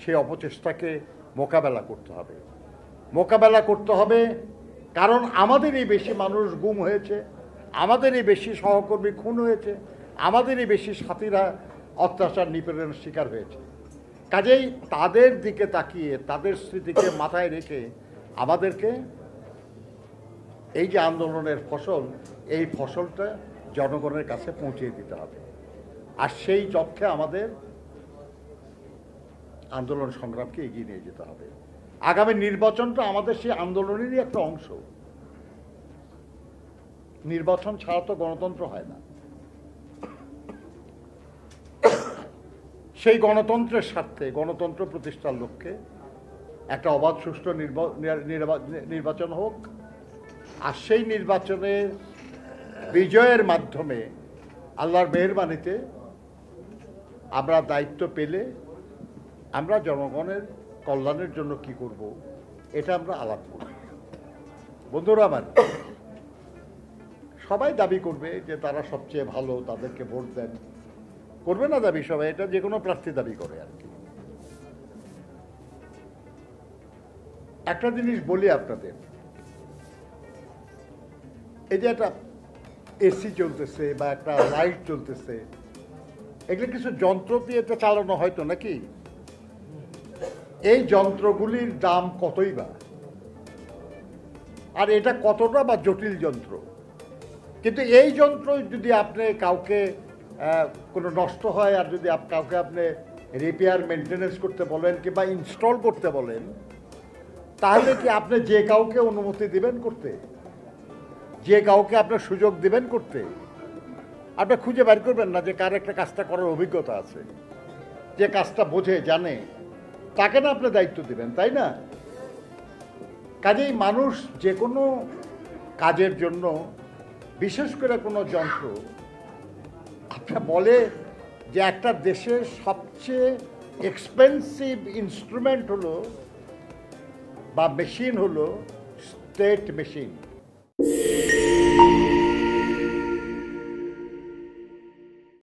সেই অপচেষ্টাকে মোকাবেলা করতে হবে কারণ আমাদেরই বেশি মানুষ গুম হয়েছে, আমাদেরই বেশি সহকর্মী খুন হয়েছে, আমাদেরই বেশি সাথীরা অত্যাচার নিপীড়নের শিকার হয়েছে। কাজেই তাদের দিকে তাকিয়ে তাদের স্মৃতিকে মাথায় রেখে আমাদেরকে এই যে আন্দোলনের ফসল, এই ফসলটা জনগণের কাছে পৌঁছে দিতে হবে। আর সেই লক্ষ্যে আমাদের আন্দোলন সংগ্রামকে এগিয়ে নিয়ে যেতে হবে। আগামী নির্বাচনটা আমাদের সেই আন্দোলনেরই একটা অংশ। নির্বাচন ছাড়া তো গণতন্ত্র হয় না। সেই গণতন্ত্রের স্বার্থে, গণতন্ত্র প্রতিষ্ঠার লক্ষ্যে একটা অবাধ সুষ্ঠু নির্বাচন হোক, আর সেই নির্বাচনের বিজয়ের মাধ্যমে আল্লাহর মেহেরবানিতে আমরা দায়িত্ব পেলে আমরা জনগণের কল্যাণের জন্য কি করব এটা আমরা আলাপ করব। বন্ধুরা আমার, সবাই দাবি করবে যে তারা সবচেয়ে ভালো, তাদেরকে ভোট দেন, করবে না দাবি সবাই, এটা যে কোনো প্রার্থী দাবি করে আর কি। একটা জিনিস বলি আপনাদের, এই যে একটা এসি চলতেছে বা একটা লাইট চলতেছে, এগুলো কিছু যন্ত্র দিয়ে এটা চালানো হয়তো নাকি? এই যন্ত্রগুলির দাম কতই বা, আর এটা কতটা বা জটিল যন্ত্র। কিন্তু এই যন্ত্র যদি আপনি কাউকে কোনো নষ্ট হয় আর যদি কাউকে আপনি রিপেয়ার মেনটেনেন্স করতে বলেন কিংবা ইনস্টল করতে বলেন, তাহলে কি আপনি যে কাউকে অনুমতি দিবেন করতে? যে কাউকে আপনার সুযোগ দিবেন করতে? আপনি খুঁজে বের করবেন না যে কার একটা কাজটা করার অভিজ্ঞতা আছে, যে কাজটা বোঝে জানে, তাকে না আপনি দায়িত্ব দিবেন, তাই না? কাজেই মানুষ যে কোনো কাজের জন্য, বিশেষ করে কোনো যন্ত্র, আপনার বলে যে একটা দেশের সবচেয়ে এক্সপেন্সিভ ইনস্ট্রুমেন্ট হলো বা মেশিন হলো স্টেট মেশিন।